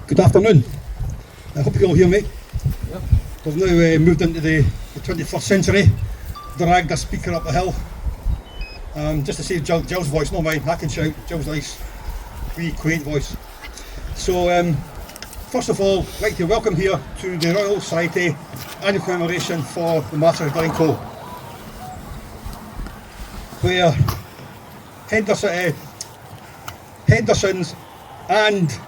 Good afternoon. I hope you can all hear me. Yep. We've now moved into the 21st century, dragged a speaker up the hill. Just to save Jill's voice, not mine, I can shout. Jill's nice, wee quaint voice. So first of all, I'd like to welcome here to the Royal Society annual commemoration for the Massacre of Glencoe, where Henderson's and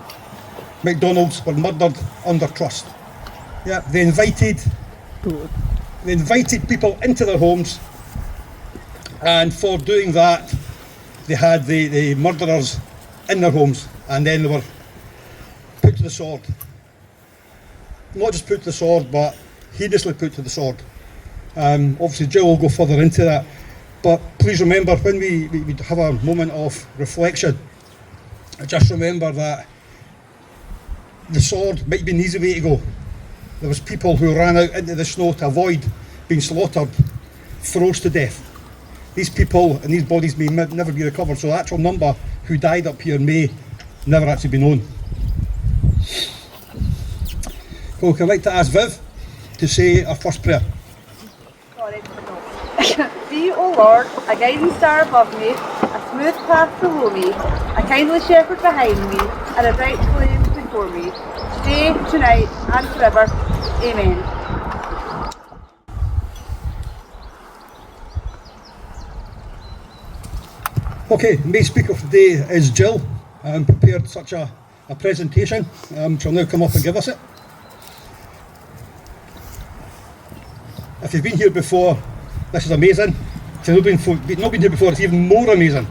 McDonald's were murdered under trust. Yeah, they invited people into their homes, and for doing that they had the murderers in their homes, and then they were put to the sword. Not just put to the sword, but heinously put to the sword. Obviously Jill will go further into that, but please remember, when we have a moment of reflection, just remember that the sword might be an easy way to go. There was people who ran out into the snow to avoid being slaughtered, froze to death. These people and these bodies may never be recovered, so the actual number who died up here may never actually be known. So I'd like to ask Viv to say our first prayer. Be, O Lord, a guiding star above me, a smooth path below me, a kindly shepherd behind me, and a bright flame before me, today, tonight, and forever. Amen. Okay, the main speaker for today is Jill. Prepared such a presentation. She'll now come up and give us it. If you've been here before, this is amazing. If you've not been here before, it's even more amazing.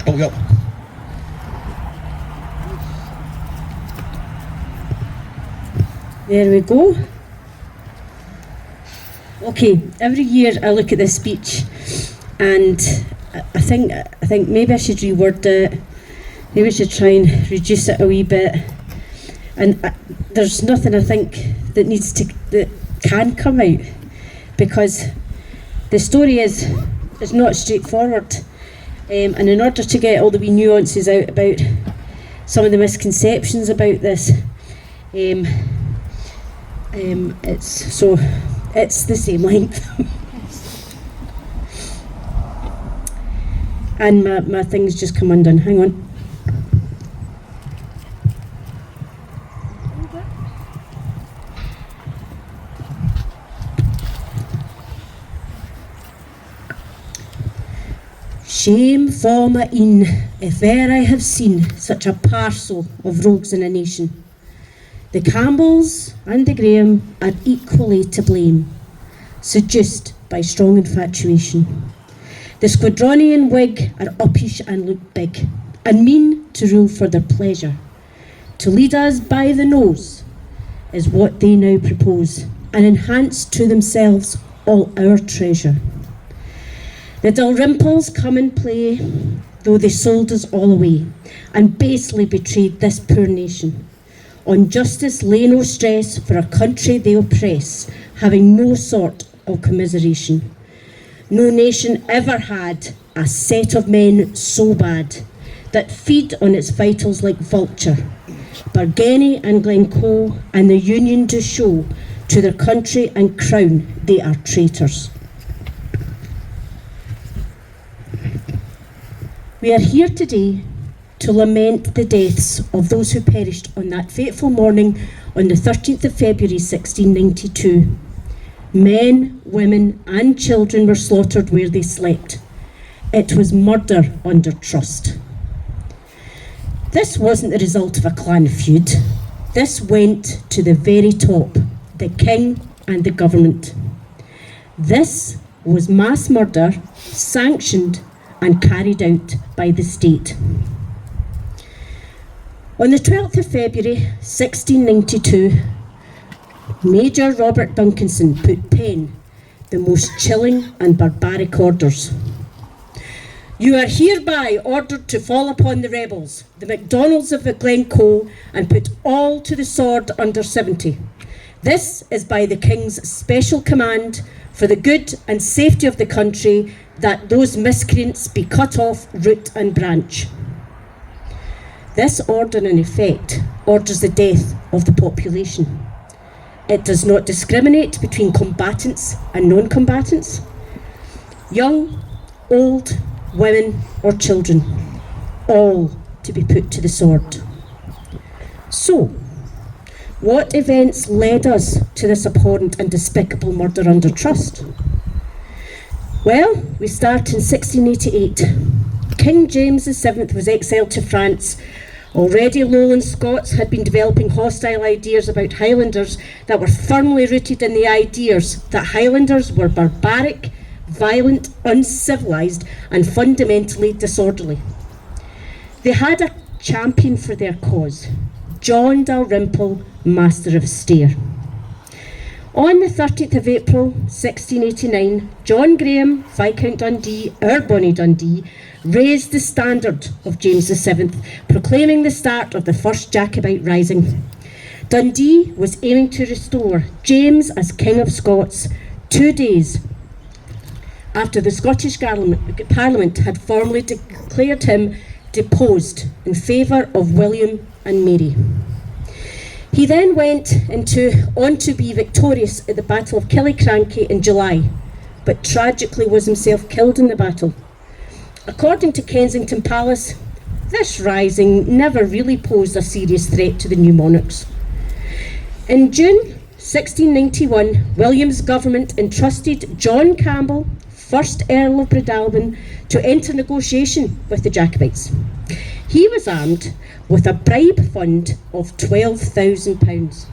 Oh, yeah. There we go. Okay, every year I look at this speech and I think maybe I should reword it. Maybe I should try and reduce it a wee bit. And there's nothing I think that can come out, because the story is not straightforward. And in order to get all the wee nuances out about some of the misconceptions about this, it's the same length. And my things just come undone. Hang on. Shame for my een, if e'er I have seen such a parcel of rogues in a nation. The Campbells and the Graham are equally to blame, seduced by strong infatuation. The Squadronian Whig are uppish and look big, and mean to rule for their pleasure. To lead us by the nose is what they now propose, and enhance to themselves all our treasure. The Dalrymples come and play, though they sold us all away, and basely betrayed this poor nation. On justice lay no stress, for a country they oppress, having no sort of commiseration. No nation ever had a set of men so bad, that feed on its vitals like vulture. Bargany and Glencoe and the Union do show, to their country and crown they are traitors. We are here today to lament the deaths of those who perished on that fateful morning on the 13th of February 1692. Men, women and children were slaughtered where they slept. It was murder under trust. This wasn't the result of a clan feud. This went to the very top, the king and the government. This was mass murder, sanctioned and carried out by the state. On the 12th of February 1692, Major Robert Duncanson put pen the most chilling and barbaric orders. You are hereby ordered to fall upon the rebels, the MacDonalds of Glencoe, and put all to the sword under 70. This is by the King's special command, for the good and safety of the country, that those miscreants be cut off root and branch. This order, in effect, orders the death of the population. It does not discriminate between combatants and non-combatants, young, old, women or children, all to be put to the sword. So, what events led us to this abhorrent and despicable murder under trust? Well, we start in 1688. King James VII was exiled to France. Already Lowland Scots had been developing hostile ideas about Highlanders that were firmly rooted in the ideas that Highlanders were barbaric, violent, uncivilised and fundamentally disorderly. They had a champion for their cause, John Dalrymple, Master of Stair. On the 30th of April 1689, John Graham, Viscount Dundee, our Bonnie Dundee, raised the standard of James VII, proclaiming the start of the First Jacobite Rising. Dundee was aiming to restore James as King of Scots 2 days after the Scottish Parliament had formally declared him deposed in favour of William and Mary. He then went on to be victorious at the Battle of Killiecrankie in July, but tragically was himself killed in the battle. According to Kensington Palace, this rising never really posed a serious threat to the new monarchs. In June 1691, William's government entrusted John Campbell, 1st Earl of Breadalbane, to enter negotiation with the Jacobites. He was armed with a bribe fund of £12,000.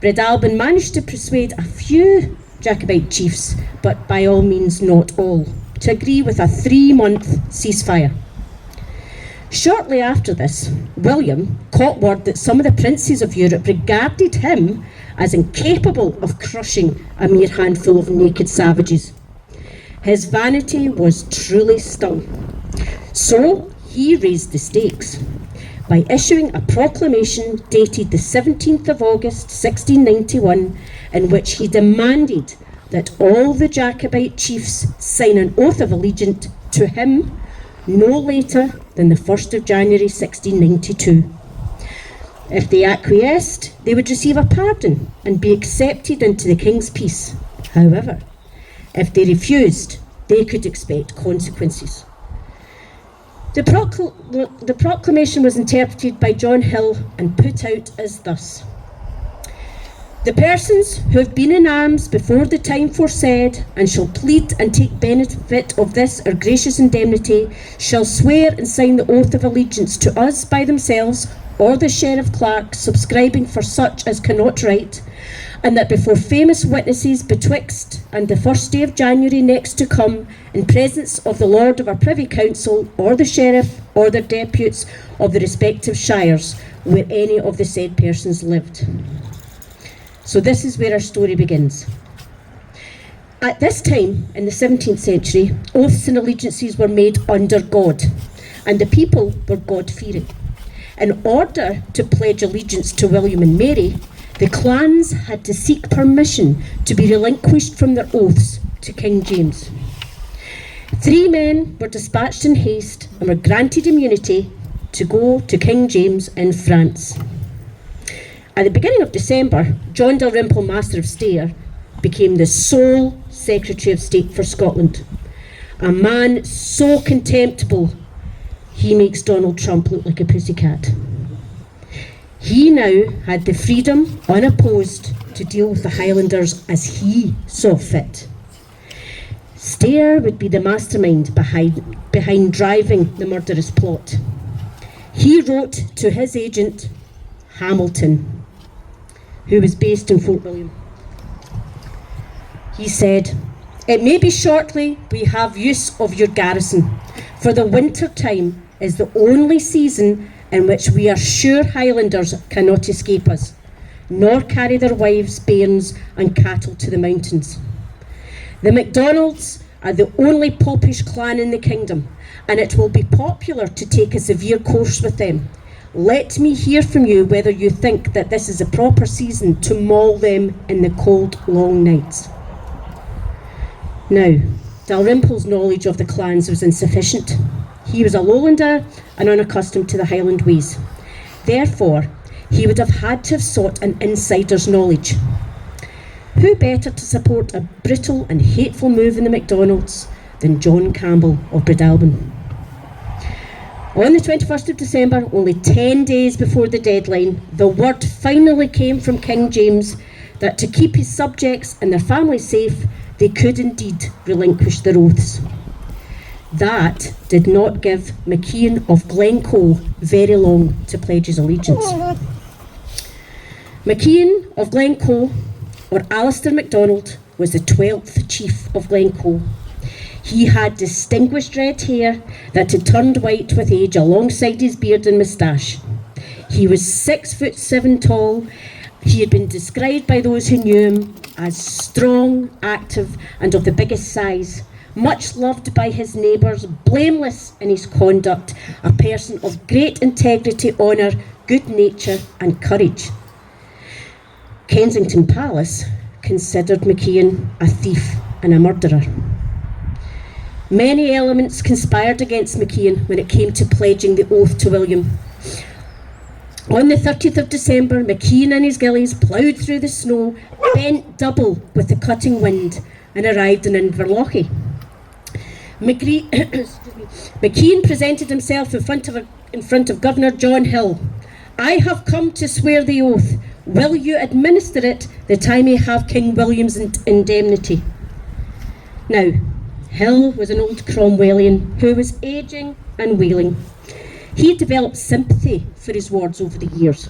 Breadalbane managed to persuade a few Jacobite chiefs, but by all means not all, to agree with a 3-month ceasefire. Shortly after this, William caught word that some of the princes of Europe regarded him as incapable of crushing a mere handful of naked savages. His vanity was truly stung. So he raised the stakes by issuing a proclamation dated the 17th of August 1691, in which he demanded that all the Jacobite chiefs sign an oath of allegiance to him no later than the 1st of January 1692. If they acquiesced, they would receive a pardon and be accepted into the king's peace. However, if they refused, they could expect consequences. The proclamation was interpreted by John Hill and put out as thus: the persons who have been in arms before the time foresaid and shall plead and take benefit of this our gracious indemnity shall swear and sign the oath of allegiance to us by themselves or the sheriff clerk subscribing for such as cannot write, and that before famous witnesses betwixt and the 1st day of January next to come, in presence of the Lord of our Privy Council, or the Sheriff, or their deputies of the respective shires, where any of the said persons lived. So this is where our story begins. At this time, in the 17th century, oaths and allegiances were made under God, and the people were God-fearing. In order to pledge allegiance to William and Mary, the clans had to seek permission to be relinquished from their oaths to King James. 3 men were dispatched in haste and were granted immunity to go to King James in France. At the beginning of December, John Dalrymple, Master of Stair, became the sole Secretary of State for Scotland. A man so contemptible, he makes Donald Trump look like a pussycat. He now had the freedom, unopposed, to deal with the Highlanders as he saw fit. Stair would be the mastermind behind driving the murderous plot. He wrote to his agent, Hamilton, who was based in Fort William. He said, "It may be shortly we have use of your garrison, for the winter time is the only season in which we are sure Highlanders cannot escape us, nor carry their wives, bairns and cattle to the mountains. The MacDonalds are the only popish clan in the kingdom, and it will be popular to take a severe course with them. Let me hear from you whether you think that this is a proper season to maul them in the cold, long nights." Now, Dalrymple's knowledge of the clans was insufficient. He was a lowlander and unaccustomed to the Highland ways. Therefore, he would have had to have sought an insider's knowledge. Who better to support a brutal and hateful move in the Macdonalds than John Campbell of Breadalbane? On the 21st of December, only 10 days before the deadline, the word finally came from King James that to keep his subjects and their families safe, they could indeed relinquish their oaths. That did not give MacIan of Glencoe very long to pledge his allegiance. MacIan of Glencoe, or Alistair MacDonald, was the 12th chief of Glencoe. He had distinguished red hair that had turned white with age alongside his beard and moustache. He was 6'7" tall. He had been described by those who knew him as strong, active, and of the biggest size, much loved by his neighbours, blameless in his conduct, a person of great integrity, honour, good nature, and courage. Kensington Palace considered MacIan a thief and a murderer. Many elements conspired against MacIan when it came to pledging the oath to William. On the 30th of December, MacIan and his gillies ploughed through the snow, bent double with the cutting wind, and arrived in Inverlochy. MacIan presented himself in front of Governor John Hill. "I have come to swear the oath. Will you administer it that I may have King William's indemnity?" Now, Hill was an old Cromwellian who was ageing and wailing. He had developed sympathy for his wards over the years.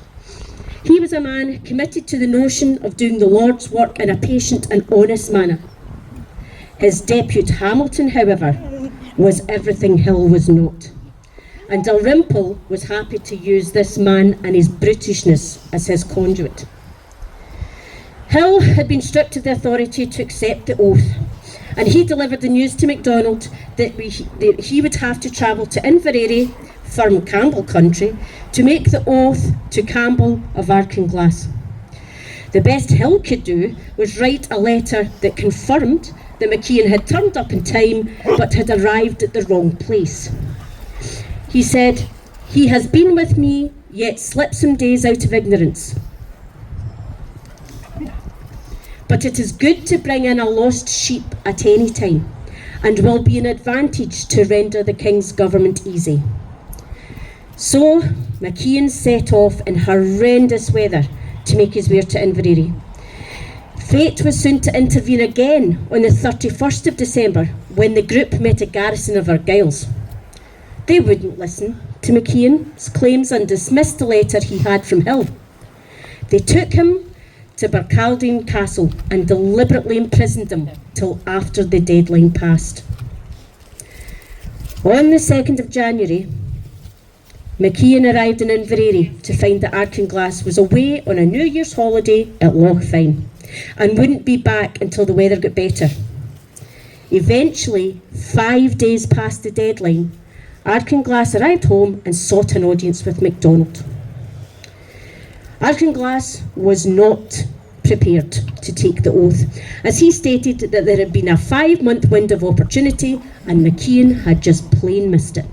He was a man committed to the notion of doing the Lord's work in a patient and honest manner. His depute Hamilton, however, was everything Hill was not. And Dalrymple was happy to use this man and his brutishness as his conduit. Hill had been stripped of the authority to accept the oath, and he delivered the news to MacDonald that he would have to travel to Inveraray, firm Campbell country, to make the oath to Campbell of Archenglass. The best Hill could do was write a letter that confirmed that MacIan had turned up in time but had arrived at the wrong place. He said, "He has been with me, yet slipped some days out of ignorance. But it is good to bring in a lost sheep at any time, and will be an advantage to render the King's government easy." So MacIan set off in horrendous weather to make his way to Inveraray. Fate was soon to intervene again on the 31st of December when the group met at garrison of Argyles. They wouldn't listen to MacIan's claims and dismissed the letter he had from Hill. They took him to Barcaldine Castle and deliberately imprisoned him till after the deadline passed. On the 2nd of January, MacIan arrived in Inveraray to find that Archenglass was away on a New Year's holiday at Loch Fyne and wouldn't be back until the weather got better. Eventually, 5 days past the deadline, Archenglass arrived home and sought an audience with MacDonald. Archenglass was not prepared to take the oath, as he stated that there had been a 5-month window of opportunity and MacIan had just plain missed it.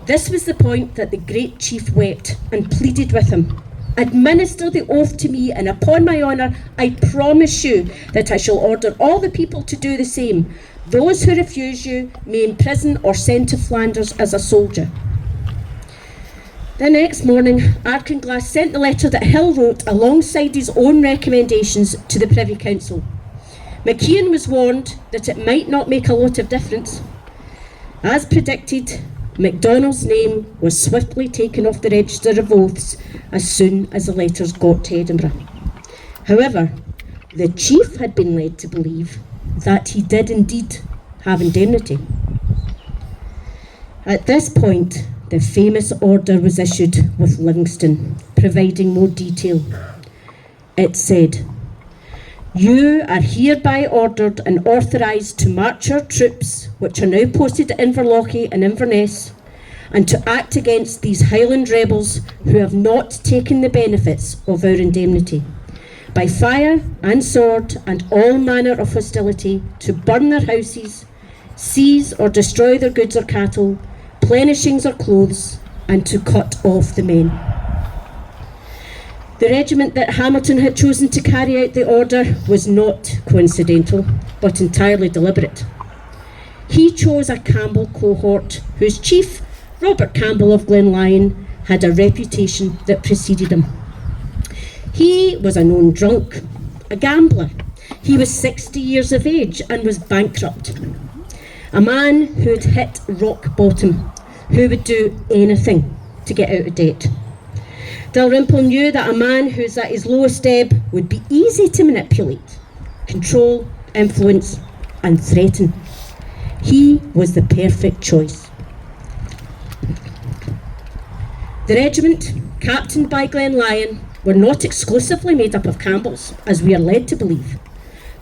This was the point that the great chief wept and pleaded with him. "Administer the oath to me, and upon my honour, I promise you that I shall order all the people to do the same. Those who refuse you may imprison or send to Flanders as a soldier." The next morning, Archenglass sent the letter that Hill wrote alongside his own recommendations to the Privy Council. MacIan was warned that it might not make a lot of difference. As predicted, MacDonald's name was swiftly taken off the register of oaths as soon as the letters got to Edinburgh. However, the chief had been led to believe that he did indeed have indemnity. At this point, the famous order was issued with Livingston, providing more detail. It said, "You are hereby ordered and authorised to march our troops, which are now posted at Inverlochy and Inverness, and to act against these Highland rebels who have not taken the benefits of our indemnity, by fire and sword and all manner of hostility, to burn their houses, seize or destroy their goods or cattle, plenishings or clothes, and to cut off the men. The regiment that Hamilton had chosen to carry out the order was not coincidental, but entirely deliberate. He chose a Campbell cohort whose chief, Robert Campbell of Glenlyon, had a reputation that preceded him. He was a known drunk, a gambler. He was 60 years of age and was bankrupt. A man who had hit rock bottom, who would do anything to get out of debt. Dalrymple knew that a man who's at his lowest ebb would be easy to manipulate, control, influence, and threaten. He was the perfect choice. The regiment, captained by Glenlyon, were not exclusively made up of Campbells, as we are led to believe.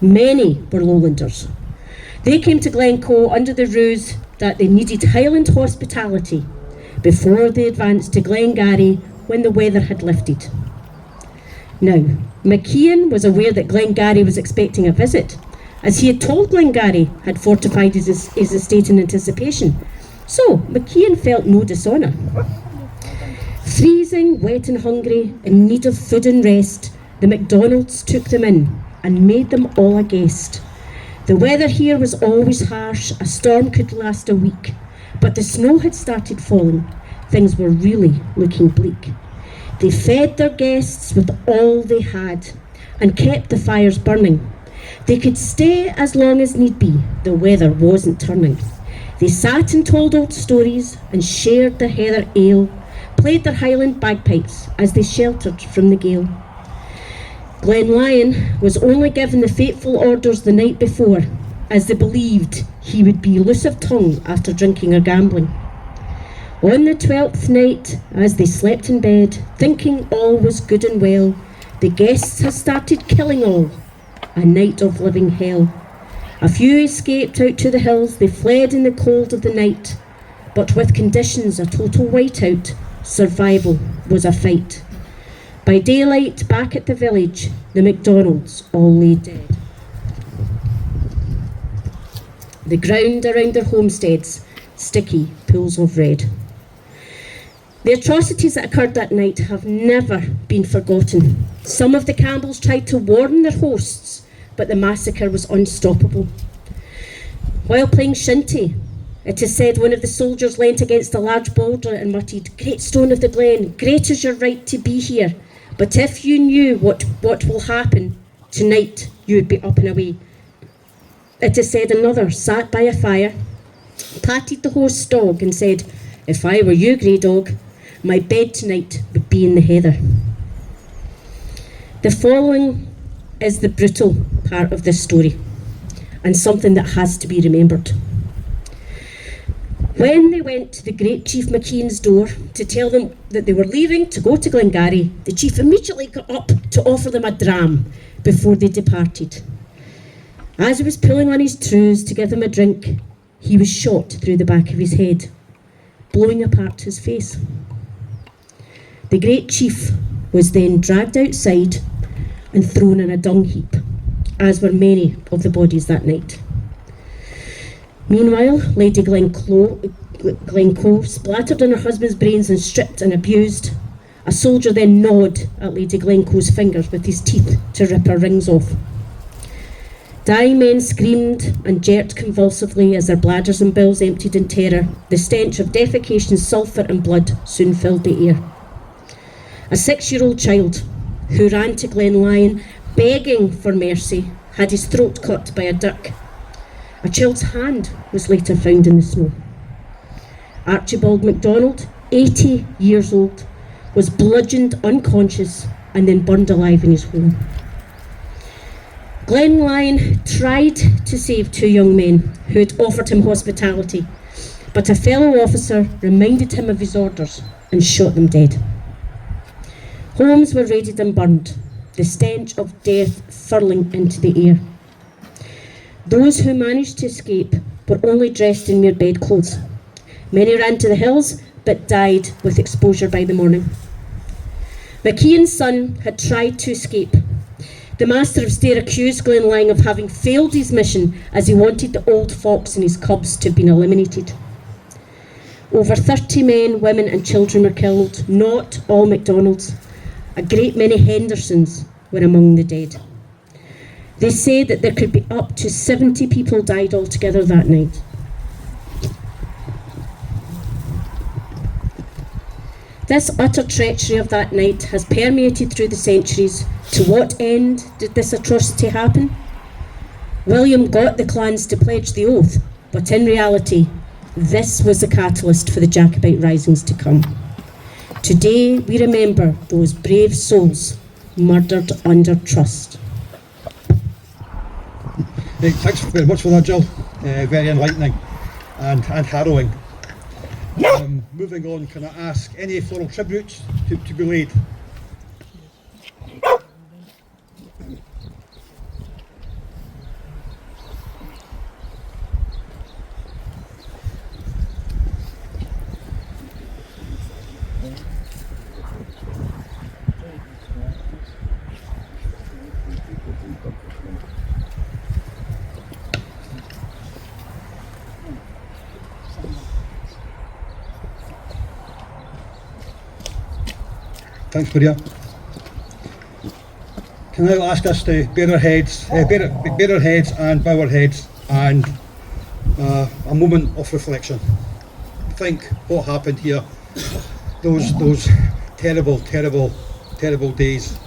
Many were Lowlanders. They came to Glencoe under the ruse that they needed Highland hospitality before they advanced to Glengarry when the weather had lifted. Now, MacIan was aware that Glengarry was expecting a visit, as he had told Glengarry had fortified his estate in anticipation, so MacIan felt no dishonour. Freezing, wet and hungry, in need of food and rest, the MacDonalds took them in and made them all a guest. The weather here was always harsh, a storm could last a week, but the snow had started falling. Things were really looking bleak. They fed their guests with all they had and kept the fires burning. They could stay as long as need be, the weather wasn't turning. They sat and told old stories and shared their heather ale, played their Highland bagpipes as they sheltered from the gale. Glenlyon was only given the fateful orders the night before, as they believed he would be loose of tongue after drinking or gambling. On the 12th night, as they slept in bed, thinking all was good and well, the guests had started killing all, a night of living hell. A few escaped out to the hills, they fled in the cold of the night, but with conditions a total whiteout, survival was a fight. By daylight, back at the village, the MacDonalds all lay dead. The ground around their homesteads, sticky pools of red. The atrocities that occurred that night have never been forgotten. Some of the Campbells tried to warn their hosts, but the massacre was unstoppable. While playing shinty, it is said one of the soldiers leant against a large boulder and muttered, "Great stone of the glen, great is your right to be here, but if you knew what will happen, tonight you would be up and away." It is said another sat by a fire, patted the host's dog and said, "If I were you, grey dog, my bed tonight would be in the heather." The following is the brutal part of this story, and something that has to be remembered. When they went to the great Chief MacIan's door to tell them that they were leaving to go to Glengarry, the chief immediately got up to offer them a dram before they departed. As he was pulling on his trews to give them a drink, he was shot through the back of his head, blowing apart his face. The great chief was then dragged outside and thrown in a dung heap, as were many of the bodies that night. Meanwhile, Lady Glencoe, splattered on her husband's brains and stripped and abused. A soldier then gnawed at Lady Glencoe's fingers with his teeth to rip her rings off. Dying men screamed and jerked convulsively as their bladders and bowels emptied in terror. The stench of defecation, sulphur and blood soon filled the air. A 6-year-old child who ran to Glenlyon begging for mercy had his throat cut by a dirk. A child's hand was later found in the snow. Archibald MacDonald, 80 years old, was bludgeoned unconscious and then burned alive in his home. Glenlyon tried to save 2 young men who had offered him hospitality, but a fellow officer reminded him of his orders and shot them dead. Homes were raided and burned, the stench of death furling into the air. Those who managed to escape were only dressed in mere bedclothes. Many ran to the hills, but died with exposure by the morning. MacIan's son had tried to escape. The Master of Stair accused Glenlyon of having failed his mission, as he wanted the old fox and his cubs to have been eliminated. Over 30 men, women and children were killed, not all MacDonalds. A great many Hendersons were among the dead. They say that there could be up to 70 people died altogether that night. This utter treachery of that night has permeated through the centuries. To what end did this atrocity happen? William got the clans to pledge the oath, but in reality, this was the catalyst for the Jacobite risings to come. Today, we remember those brave souls murdered under trust. Right, thanks very much for that, Jill. Very enlightening and harrowing. Moving on, can I ask any floral tributes to be laid? Thanks, Maria. Can I now ask us to bare our heads and bow our heads and a moment of reflection. Think what happened here, those terrible, terrible, terrible days.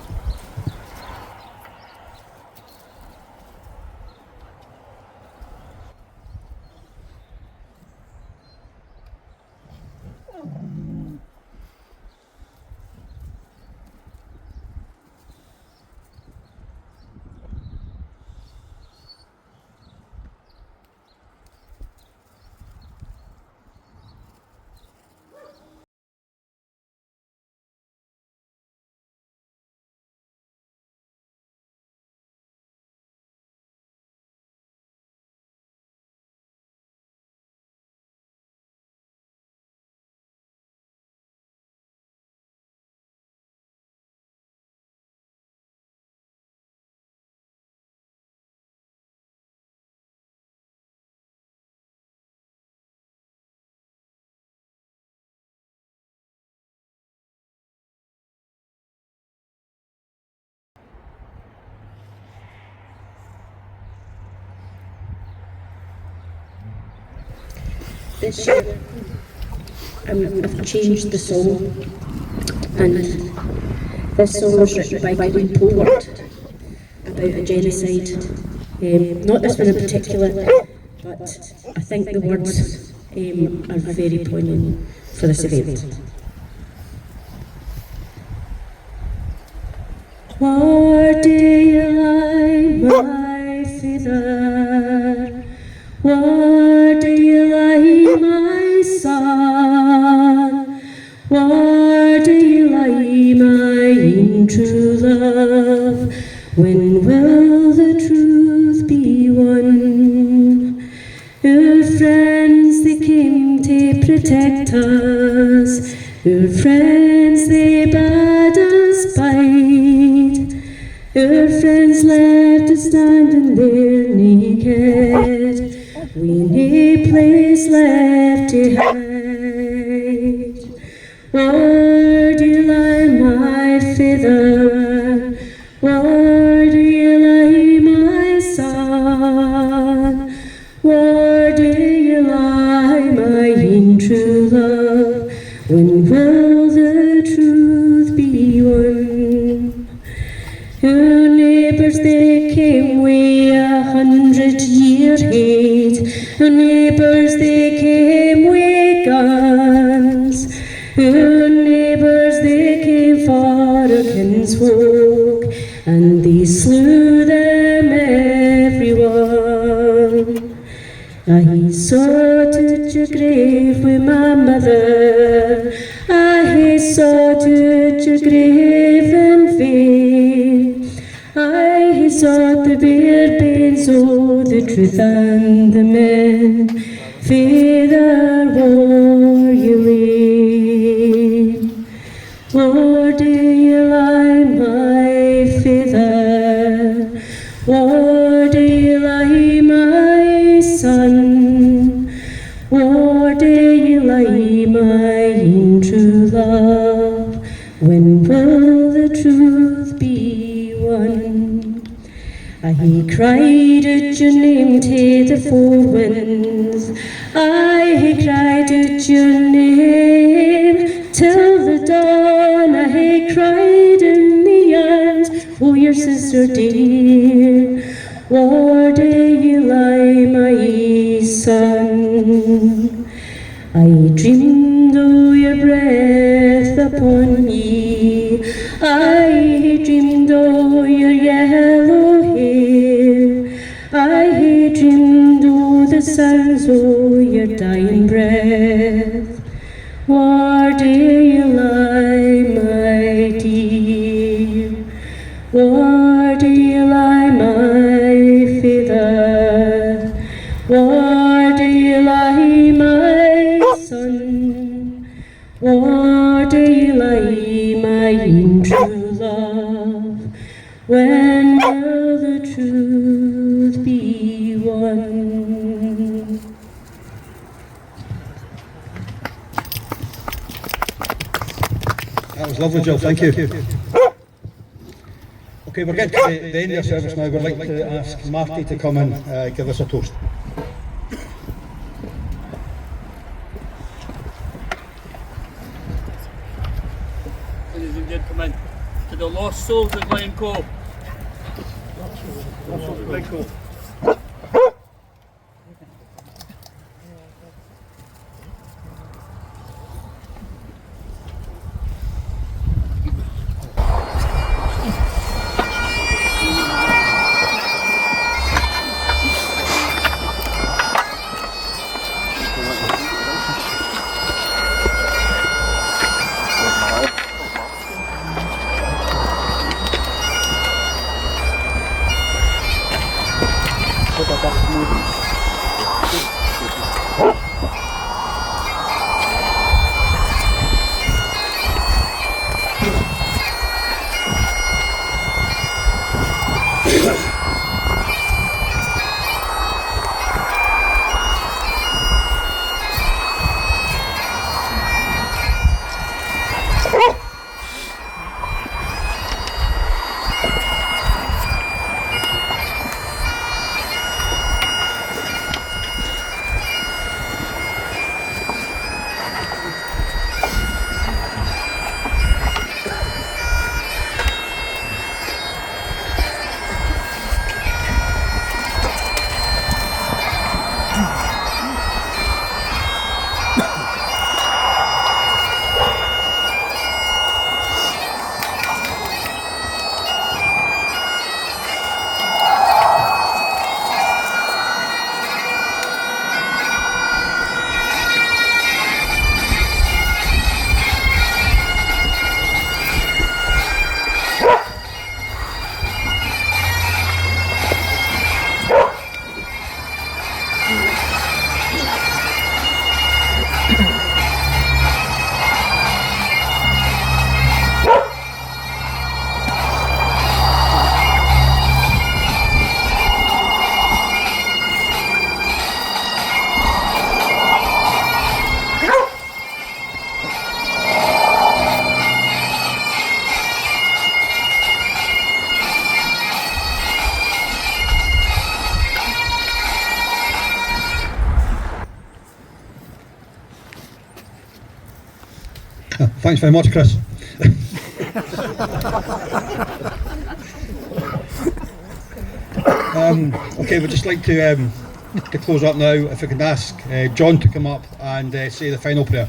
This year, I've changed the song, and this song was written by Glencoe about a genocide. Not this one in particular, but I think the words are very poignant for this event. Where do you lie, my feather? Where do you lie, my son? Where do you lie, my true love? When will the truth be won? Our friends, they came to protect us. Our friends, they bade us bide. Our friends left us standing there naked. We nae place left to hide. Where do you lie, my feather? Where do you lie, my son? Where do you lie, my true love? When will the truth be won? Our neighbours, they came wi 100-year hate. Our neighbours, they came wi guns. Our neighbours, they came for our kinsfolk, and they slew them everyone. I sorted your grave with my mother. I sorted your grave in vain. I sought the bare bones of the truth and the men. Feather, where you lay? Where do you lie, my feather? Where do you lie, my son? Where do you lie, I cried out your name to the four winds. I cried out your name till the dawn. I cried in the arms for your sister dear. Where do you lie, my son? I dreamed of your breath upon me. I dreamed of your yellow hair. I dreamed of the sounds of your dying breath. Where do you lie, my dear? Where do you lie, my feather? Where do you lie, my son? Where do you lie, my true love? When will the truth be won? That was lovely, Jill, thank you. Okay, we're getting to the end of the service now. We'd like to ask Marty to come and give us a toast. Ladies and gentlemen, to the lost souls of Glencoe. Lost souls of Glencoe. Thanks very much, Chris. Okay, we'd just like to close up now. If we can ask John to come up and say the final prayer.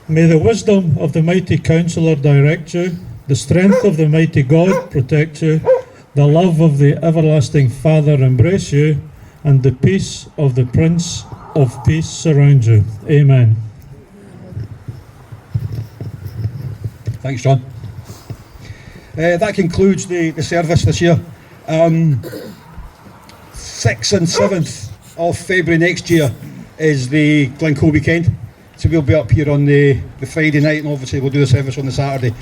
May the wisdom of the mighty Counselor direct you, the strength of the mighty God protect you, the love of the everlasting Father embrace you, and the peace of the Prince of Peace surround you. Amen. Thanks, John. That concludes the service this year. 6th and 7th of February next year is the Glencoe weekend. So we'll be up here on the Friday night, and obviously we'll do the service on the Saturday.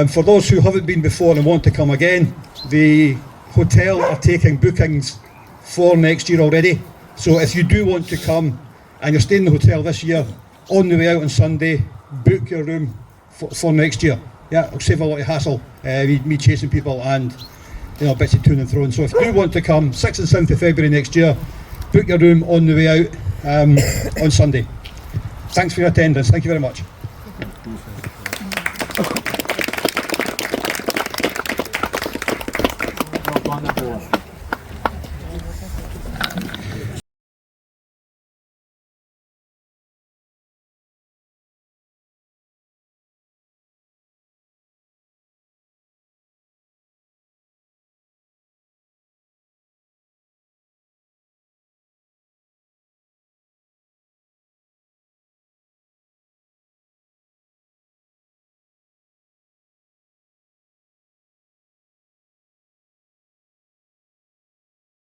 For those who haven't been before and want to come again, the hotel are taking bookings for next year already. So if you do want to come and you're staying in the hotel this year, on the way out on Sunday, book your room for next year. Yeah, it'll save a lot of hassle, me chasing people and bits of to and fro. So if you do want to come, 6th and 7th of February next year, book your room on the way out on Sunday. Thanks for your attendance. Thank you very much.